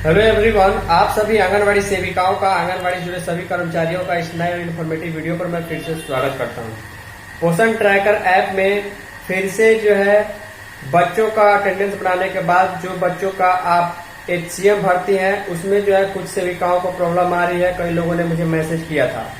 Hello everyone, आप सभी आंगनवाड़ी सेविकाओं का, आंगनवाड़ी से जुड़े सभी कर्मचारियों का इस नए और इन्फॉर्मेटिव वीडियो पर मैं फिर से स्वागत करता हूं। पोषण ट्रैकर ऐप में फिर से जो है बच्चों का अटेंडेंस बनाने के बाद जो बच्चों का आप HCM भरती हैं उसमें जो है कुछ सेविकाओं को प्रॉब्लम आ रही है। कई लोगों ने मुझे मैसेज किया था,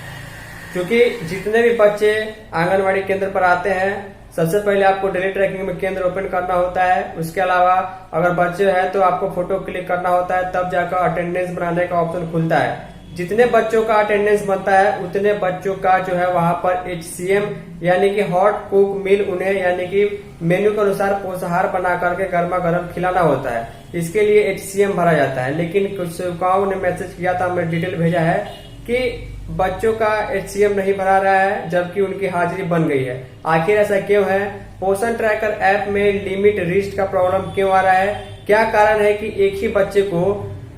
क्योंकि जितने भी बच्चे आंगनवाड़ी केंद्र पर आते हैं सबसे पहले आपको डेली ट्रैकिंग में केंद्र ओपन करना होता है। उसके अलावा अगर बच्चे हैं तो आपको फोटो क्लिक करना होता है, तब जाकर अटेंडेंस बनाने का ऑप्शन खुलता है। जितने बच्चों का अटेंडेंस बनता है उतने बच्चों का जो है वहां पर HCM यानी कि हॉट कुक मील उन्हें यानी कि मेन्यू के अनुसार पोषाहार बना करके गर्मा गर्म खिलाना होता है। इसके लिए HCM भरा जाता है। लेकिन कुछ सेवकाओं ने मैसेज किया था, हमने डिटेल भेजा है कि बच्चों का HCM नहीं भरा रहा है जबकि उनकी हाजिरी बन गई है। आखिर ऐसा क्यों है? पोषण ट्रैकर ऐप में लिमिट रीच्ड का प्रॉब्लम क्यों आ रहा है? क्या कारण है कि एक ही बच्चे को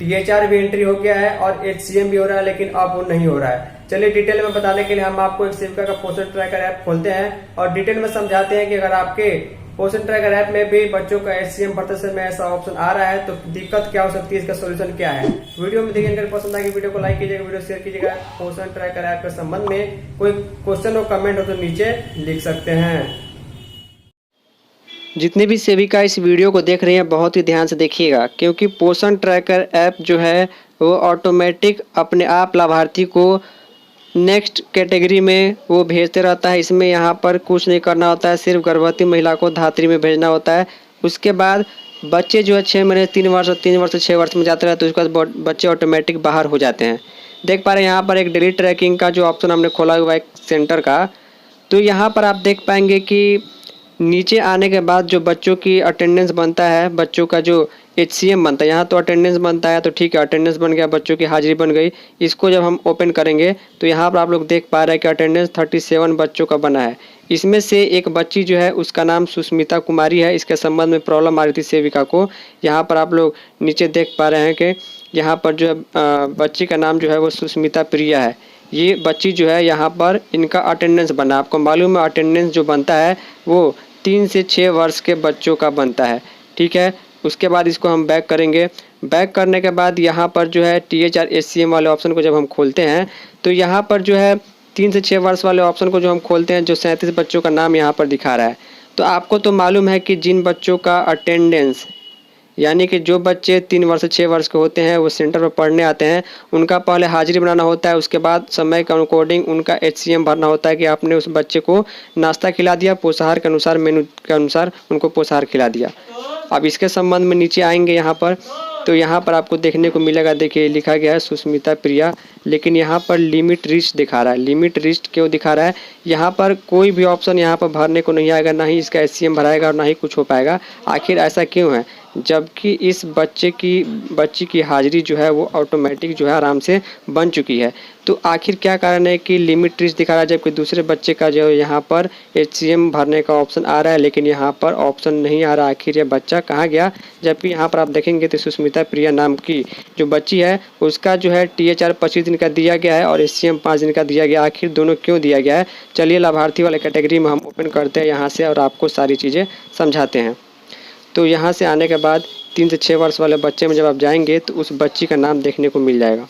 THR भी एंट्री हो गया है और HCM भी हो रहा है लेकिन अब वो नहीं हो रहा है? चलिए डिटेल में बताने के लिए हम आपको एक सेविका का पोषण ट्रैकर ऐप खोलते हैं और डिटेल में समझाते हैं कि अगर आपके पोषण ट्रैकर ऐप में भी बच्चों का HCM भरते समय ऐसा ऑप्शन आ रहा है तो दिक्कत क्या हो सकती है, इसका सोल्यूशन क्या है। वीडियो में देखिए, अगर पसंद आएगी वीडियो को लाइक कीजिएगा, वीडियो शेयर कीजिएगा। पोषण ट्रैकर ऐप के संबंध में कोई क्वेश्चन और कमेंट हो तो नीचे लिख सकते हैं। जितनी भी सेविका इस वीडियो को देख रही हैं बहुत ही ध्यान से देखिएगा, क्योंकि पोषण ट्रैकर ऐप जो है वो ऑटोमेटिक अपने आप लाभार्थी को नेक्स्ट कैटेगरी में वो भेजते रहता है। इसमें यहाँ पर कुछ नहीं करना होता है, सिर्फ गर्भवती महिला को धात्री में भेजना होता है। उसके बाद बच्चे जो है 6 महीने 3 वर्ष 3 वर्ष 6 वर्ष में जाते रहते तो उसके बाद बच्चे ऑटोमेटिक बाहर हो जाते हैं। देख पा रहे हैं यहाँ पर एक डेली ट्रैकिंग का जो ऑप्शन हमने खोला हुआ है एक सेंटर का, तो यहाँ पर आप देख पाएंगे कि नीचे आने के बाद जो बच्चों की अटेंडेंस बनता है, बच्चों का जो HCM बनता है, यहाँ तो अटेंडेंस बनता है तो ठीक है, अटेंडेंस बन गया, बच्चों की हाजिरी बन गई। इसको जब हम ओपन करेंगे तो यहाँ पर आप लोग देख पा रहे हैं कि अटेंडेंस 37 बच्चों का बना है। इसमें से एक बच्ची जो है उसका नाम सुष्मिता कुमारी है। इसके संबंध में प्रॉब्लम आ रही थी सेविका को। यहाँ पर आप लोग नीचे देख पा रहे हैं कि यहाँ पर जो है बच्ची का नाम जो है वो सुष्मिता प्रिया है। ये बच्ची जो है यहाँ पर इनका अटेंडेंस बना। आपको मालूम है अटेंडेंस जो बनता है वो 3 से 6 वर्ष के बच्चों का बनता है, ठीक है। उसके बाद इसको हम बैक करेंगे। बैक करने के बाद यहाँ पर जो है THR HCM वाले ऑप्शन को जब हम खोलते हैं तो यहाँ पर जो है 3 से 6 वर्ष वाले ऑप्शन को जो हम खोलते हैं, जो 37 बच्चों का नाम यहाँ पर दिखा रहा है। तो आपको तो मालूम है कि जिन बच्चों का अटेंडेंस यानी कि जो बच्चे 3 वर्ष से 6 वर्ष के होते हैं वो सेंटर पर पढ़ने आते हैं, उनका पहले हाजिरी बनाना होता है। उसके बाद समय के अकॉर्डिंग उनका HCM भरना होता है कि आपने उस बच्चे को नाश्ता खिला दिया, पोषाहार के अनुसार मेनू के अनुसार उनको पोषाहार खिला दिया। अब इसके संबंध में नीचे आएंगे यहाँ पर, तो यहाँ पर आपको देखने को मिलेगा, देखिए लिखा गया है सुष्मिता प्रिया, लेकिन यहाँ पर लिमिट रिस्ट दिखा रहा है। लिमिट रिस्ट क्यों दिखा रहा है? यहाँ पर कोई भी ऑप्शन यहाँ पर भरने को नहीं आएगा, ना ही इसका HCM भराएगा और ना ही कुछ हो पाएगा। आखिर ऐसा क्यों है? जबकि इस बच्ची की हाजिरी जो है वो ऑटोमेटिक जो है आराम से बन चुकी है। तो आखिर क्या कारण है कि लिमिट रिच दिखा रहा है जबकि दूसरे बच्चे का जो यहाँ पर HCM भरने का ऑप्शन आ रहा है लेकिन यहाँ पर ऑप्शन नहीं आ रहा। आखिर ये बच्चा कहाँ गया? जबकि यहाँ पर आप देखेंगे तो सुष्मिता प्रिया नाम की जो बच्ची है उसका जो है THR 25 दिन का दिया गया है और HCM 5 दिन का दिया गया। आखिर दोनों क्यों दिया गया है? चलिए लाभार्थी वाले कैटेगरी में हम ओपन करते हैं यहाँ से और आपको सारी चीज़ें समझाते हैं। तो यहाँ से आने के बाद 3 से 6 वर्ष वाले बच्चे में जब आप जाएंगे तो उस बच्ची का नाम देखने को मिल जाएगा।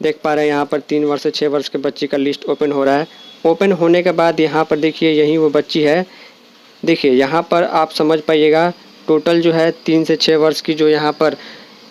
देख पा रहे हैं यहाँ पर 3 वर्ष से 6 वर्ष के बच्ची का लिस्ट ओपन हो रहा है। ओपन होने के बाद यहाँ पर देखिए यही वो बच्ची है। देखिए यहाँ पर आप समझ पाइएगा, टोटल जो है 3 से 6 वर्ष की जो यहाँ पर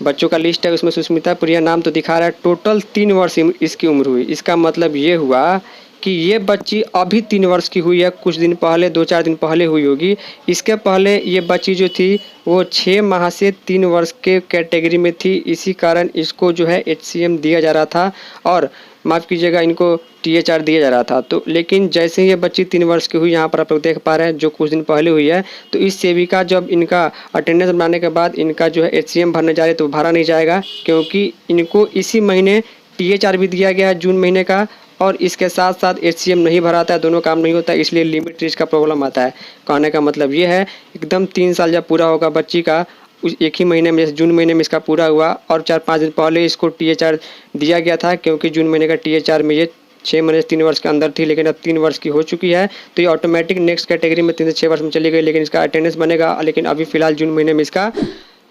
बच्चों का लिस्ट है उसमें सुष्मिता प्रिया नाम तो दिखा रहा है। टोटल 3 वर्ष इसकी उम्र हुई। इसका मतलब ये हुआ कि ये बच्ची अभी 3 वर्ष की हुई है, कुछ दिन पहले 2-4 दिन पहले हुई होगी। इसके पहले ये बच्ची जो थी वो 6 माह से 3 वर्ष के कैटेगरी में थी। इसी कारण इसको जो है HCM दिया जा रहा था और माफ़ कीजिएगा इनको THR दिया जा रहा था। तो लेकिन जैसे ही ये बच्ची 3 वर्ष की हुई, यहाँ पर आप लोग देख पा रहे हैं जो कुछ दिन पहले हुई है, तो इस सेविका जब इनका अटेंडेंस बनाने के बाद इनका जो है HCM भरने जा रहे तो भरा नहीं जाएगा, क्योंकि इनको इसी महीने THR भी दिया गया है जून महीने का और इसके साथ साथ HCM नहीं भराता है, दोनों काम नहीं होता है, इसलिए लिमिट रीच का प्रॉब्लम आता है। कहने का मतलब ये है एकदम 3 साल जब पूरा होगा बच्ची का, उस एक ही महीने में जैसे जून महीने में इसका पूरा हुआ और 4-5 दिन पहले इसको THR दिया गया था, क्योंकि जून महीने का THR में ये 6 महीने से 3 वर्ष के अंदर थी, लेकिन अब 3 वर्ष की हो चुकी है तो ये ऑटोमेटिक नेक्स्ट कैटेगरी में 3 से 6 वर्ष में चली गई। लेकिन इसका अटेंडेंस बनेगा, लेकिन अभी फिलहाल जून महीने में इसका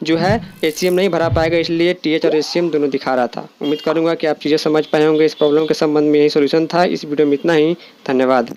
जो है एचसीएम नहीं भरा पाएगा, इसलिए टीएच और एचसीएम दोनों दिखा रहा था। उम्मीद करूंगा कि आप चीज़ें समझ पाए होंगे। इस प्रॉब्लम के संबंध में यही सॉल्यूशन था। इस वीडियो में इतना ही। धन्यवाद।